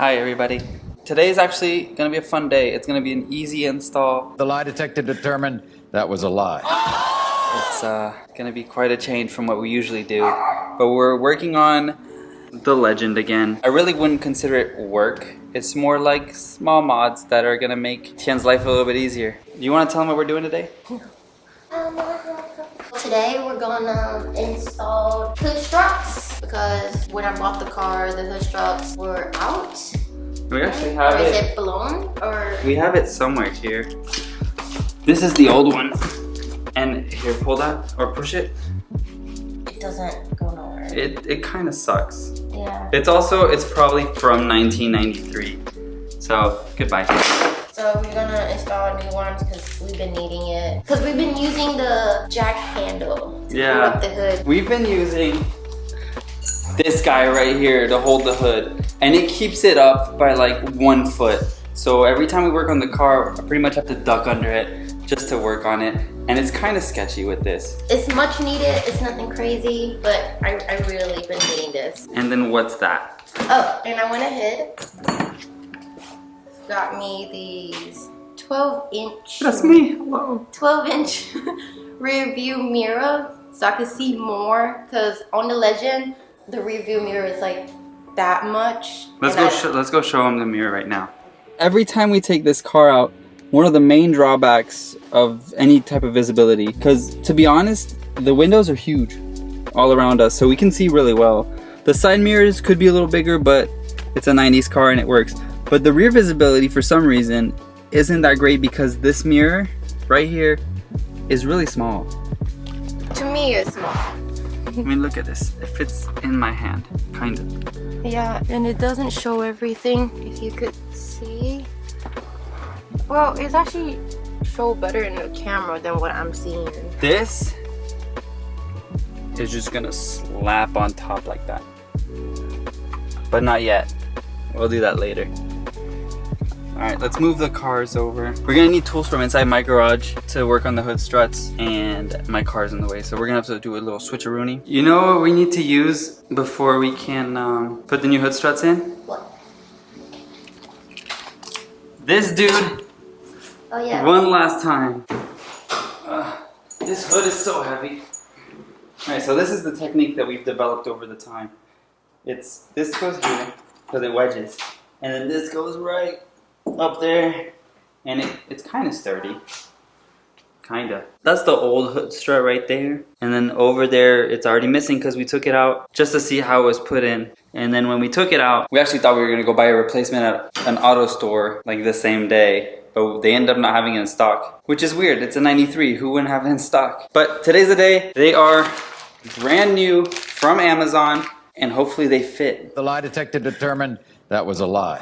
Hi everybody. Today is actually going to be a fun day. It's going to be an easy install. The lie detector determined that was a lie. It's going to be quite a change from what we usually do. But we're working on the Legend again. I really wouldn't consider it work. It's more like small mods that are going to make Tien's life a little bit easier. Do you want to tell them what we're doing today? Today we're gonna install hood struts because when I bought the car, the hood struts were out. We actually have Or is it. it blown? Or We have it somewhere here. This is the old one. And here, pull that or push it. it doesn't go nowhere. It kind of sucks. Yeah. It's probably from 1993. So, goodbye. So we're gonna install new ones because we've been needing it. Because we've been using the jack handle to hold up the hood. We've been using this guy right here to hold the hood. And it keeps it up by like 1 foot. So every time we work on the car, I pretty much have to duck under it just to work on it. And it's kind of sketchy with this. It's much needed. It's nothing crazy, but I really been needing this. And then what's that? Oh, and I went ahead. Got me these 12-inch. That's me. Hello. 12-inch rear view mirror so I can see more, because on the Legend the rear view mirror is like that much. Let's go show them the mirror right now. Every time we take this car out, one of the main drawbacks of any type of visibility, because to be honest, the windows are huge all around us, so we can see really well. The side mirrors could be a little bigger, but it's a 90s car and it works. But the rear visibility, for some reason, isn't that great because this mirror right here is really small. To me it's small. I mean, look at this. It fits in my hand, kind of. Yeah, and it doesn't show everything, if you could see. Well, it's actually show better in the camera than what I'm seeing. This is just gonna slap on top like that. But not yet. We'll do that later. Alright, let's move the cars over. We're gonna need tools from inside my garage to work on the hood struts, and my car's in the way, so we're gonna have to do a little switcheroony. You know what we need to use before we can put the new hood struts in? What? This dude. Oh yeah. One last time. This hood is so heavy. Alright, so this is the technique that we've developed over the time. This goes here, because it wedges. And then this goes right up there. And it's kind of sturdy. Kinda. That's the old hood strut right there. And then over there, it's already missing because we took it out just to see how it was put in. And then when we took it out, we actually thought we were gonna go buy a replacement at an auto store like the same day. But they end up not having it in stock, which is weird. It's a 93. Who wouldn't have it in stock? But today's the day. They are brand new from Amazon, and hopefully they fit. The lie detector determined that was a lie.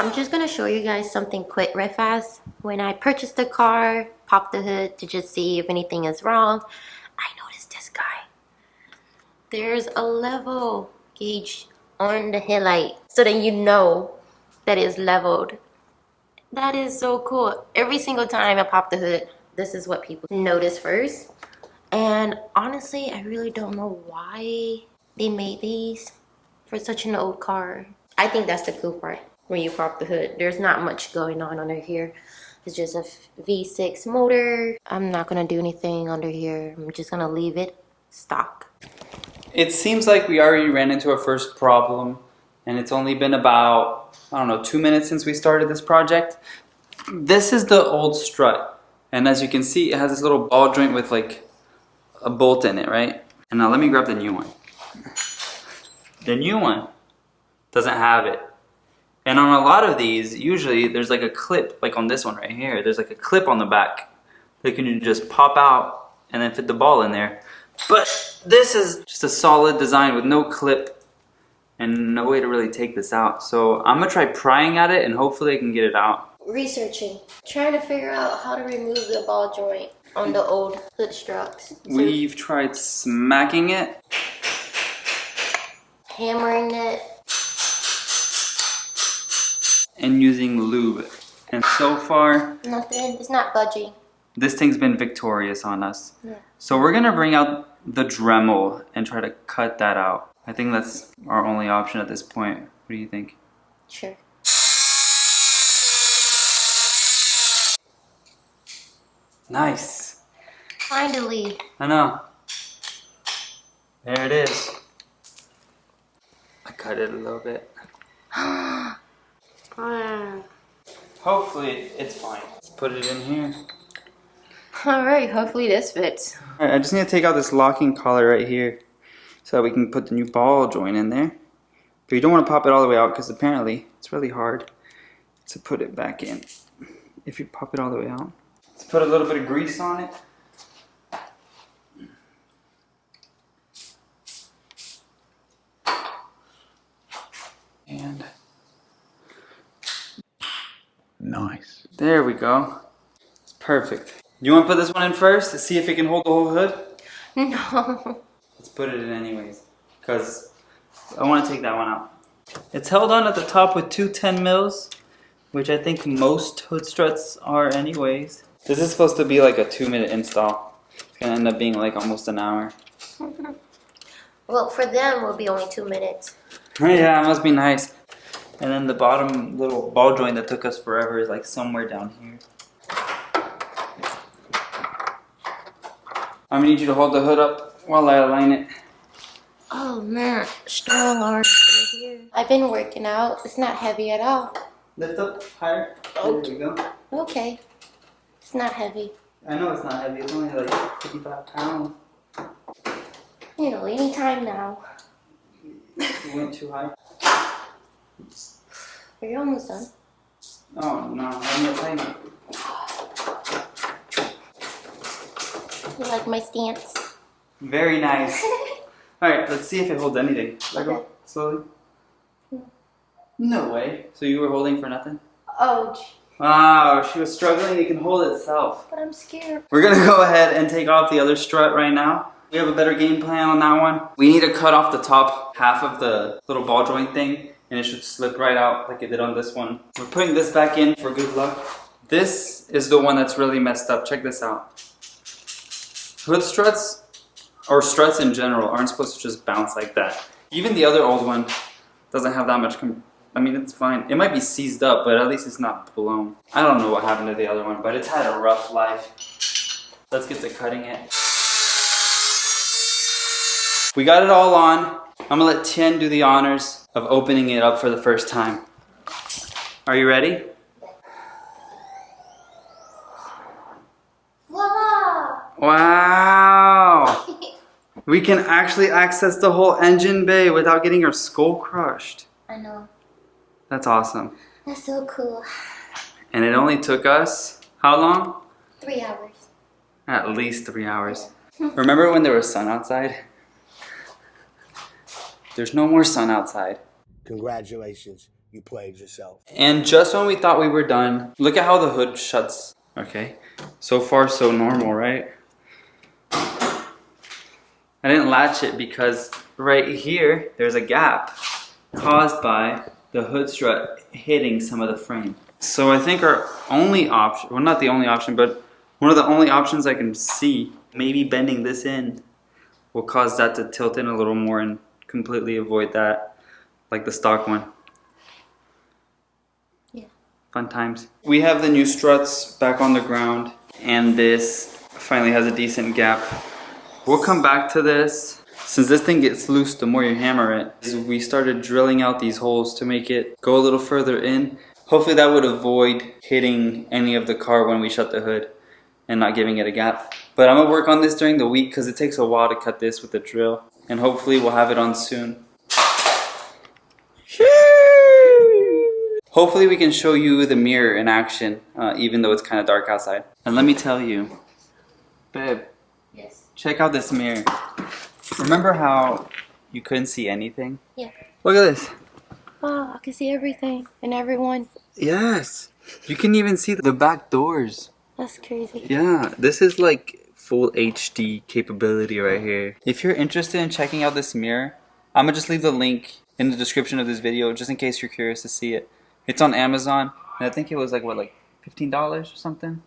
I'm just gonna show you guys something quick right fast. When I purchased the car, popped the hood to just see if anything is wrong, I noticed this guy. There's a level gauge on the headlight, so then you know that it's leveled. That is so cool. Every single time I pop the hood, this is what people notice first. And honestly, I really don't know why they made these for such an old car. I think that's the cool part. When you pop the hood, there's not much going on under here. It's just a V6 motor. I'm not gonna do anything under here. I'm just gonna leave it stock. It seems like we already ran into our first problem, and it's only been about, I don't know, 2 minutes since we started this project. This is the old strut, and as you can see, it has this little ball joint with like a bolt in it, right? And now let me grab the new one. The new one doesn't have it. And on a lot of these, usually there's like a clip, like on this one right here, there's like a clip on the back that can just pop out and then fit the ball in there. But this is just a solid design with no clip and no way to really take this out. So I'm gonna try prying at it and hopefully I can get it out. Researching, trying to figure out how to remove the ball joint on the old hood struts. We've tried smacking it, hammering it, and using lube. And so far, nothing. It's not budging. This thing's been victorious on us. Yeah. So we're gonna bring out the Dremel and try to cut that out. I think that's our only option at this point. What do you think? Sure. Nice. Finally. I know. There it is. I cut it a little bit. Hopefully it's fine. Let's put it in here. Alright, hopefully this fits. Alright, I just need to take out this locking collar right here so that we can put the new ball joint in there. But you don't want to pop it all the way out because apparently it's really hard to put it back in if you pop it all the way out. Let's put a little bit of grease on it. And Nice. there we go. It's perfect. You want to put this one in first to see if it can hold the whole hood? No. Let's put it in anyways, because I want to take that one out. It's held on at the top with two 10 mils, which I think most hood struts are anyways. This is supposed to be like a 2-minute install. It's going to end up being like almost an hour. Well, for them, it will be only 2 minutes. Yeah, it must be nice. And then the bottom little ball joint that took us forever is like somewhere down here. I'm gonna need you to hold the hood up while I align it. Oh man, strong arms right here. I've been working out. It's not heavy at all. Lift up higher. Oh. There we go. Okay. It's not heavy. I know it's not heavy. It's only like 55 pounds. You know, anytime now. You went too high. Are you almost done? Oh no, I'm not playing it. You like my stance? Very nice. Alright, let's see if it holds anything. Let go. Slowly. No way. So you were holding for nothing? Oh, Wow, she was struggling. It can hold itself. but I'm scared. We're gonna go ahead and take off the other strut right now. We have a better game plan on that one. We need to cut off the top half of the little ball joint thing, and it should slip right out like it did on this one. We're putting this back in for good luck. This is the one that's really messed up. Check this out. Hood struts, or struts in general, aren't supposed to just bounce like that. Even the other old one doesn't have that much, I mean, it's fine. It might be seized up, but at least it's not blown. I don't know what happened to the other one, but it's had a rough life. Let's get to cutting it. We got it all on. I'm gonna let Tien do the honors of opening it up for the first time. Are you ready? Voila! Wow! We can actually access the whole engine bay without getting our skull crushed. I know. That's awesome. That's so cool. And it only took us, how long? 3 hours. At least 3 hours. Remember when there was sun outside? There's no more sun outside. Congratulations, you played yourself. And just when we thought we were done, look at how the hood shuts. Okay, so far so normal, right? I didn't latch it because right here, there's a gap caused by the hood strut hitting some of the frame. So I think our only option, well not the only option, but one of the only options I can see, maybe bending this in will cause that to tilt in a little more and completely avoid that, like the stock one. Yeah. Fun times. We have the new struts back on the ground, and this finally has a decent gap. We'll come back to this. Since this thing gets loose the more you hammer it, we started drilling out these holes to make it go a little further in. Hopefully that would avoid hitting any of the car when we shut the hood and not giving it a gap. But I'm gonna work on this during the week because it takes a while to cut this with the drill. And hopefully we'll have it on soon. Hopefully we can show you the mirror in action, even though it's kind of dark outside. And let me tell you, babe, Yes. check out this mirror. Remember how you couldn't see anything? Yeah. Look at this. Wow, I can see everything and everyone. Yes. You can even see the back doors. That's crazy. Yeah, this is like full HD capability right here. If you're interested in checking out this mirror, I'm gonna just leave the link in the description of this video just in case you're curious to see it. It's on Amazon, and I think it was like, what, like $15 or something?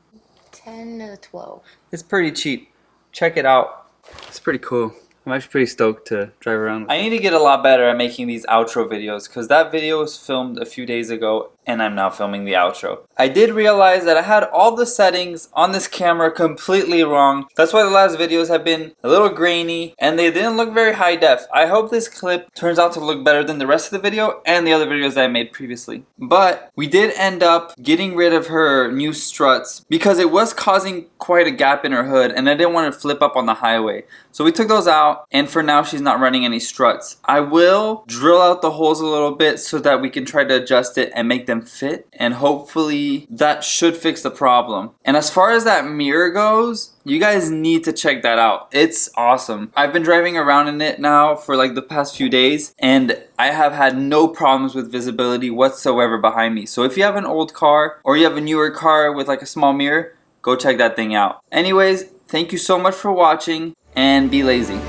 10 to 12. It's pretty cheap. Check it out. It's pretty cool. I'm actually pretty stoked to drive around. I need to get a lot better at making these outro videos because that video was filmed a few days ago and I'm now filming the outro. I did realize that I had all the settings on this camera completely wrong. That's why the last videos have been a little grainy and they didn't look very high def. I hope this clip turns out to look better than the rest of the video and the other videos that I made previously. But we did end up getting rid of her new struts because it was causing quite a gap in her hood and I didn't want to flip up on the highway. So we took those out and for now she's not running any struts. I will drill out the holes a little bit so that we can try to adjust it and make them fit, and hopefully that should fix the problem. And as far as that mirror goes, you guys need to check that out. It's awesome. I've been driving around in it now for like the past few days and I have had no problems with visibility whatsoever behind me. So if you have an old car or you have a newer car with like a small mirror, go check that thing out. Anyways, thank you so much for watching and be lazy.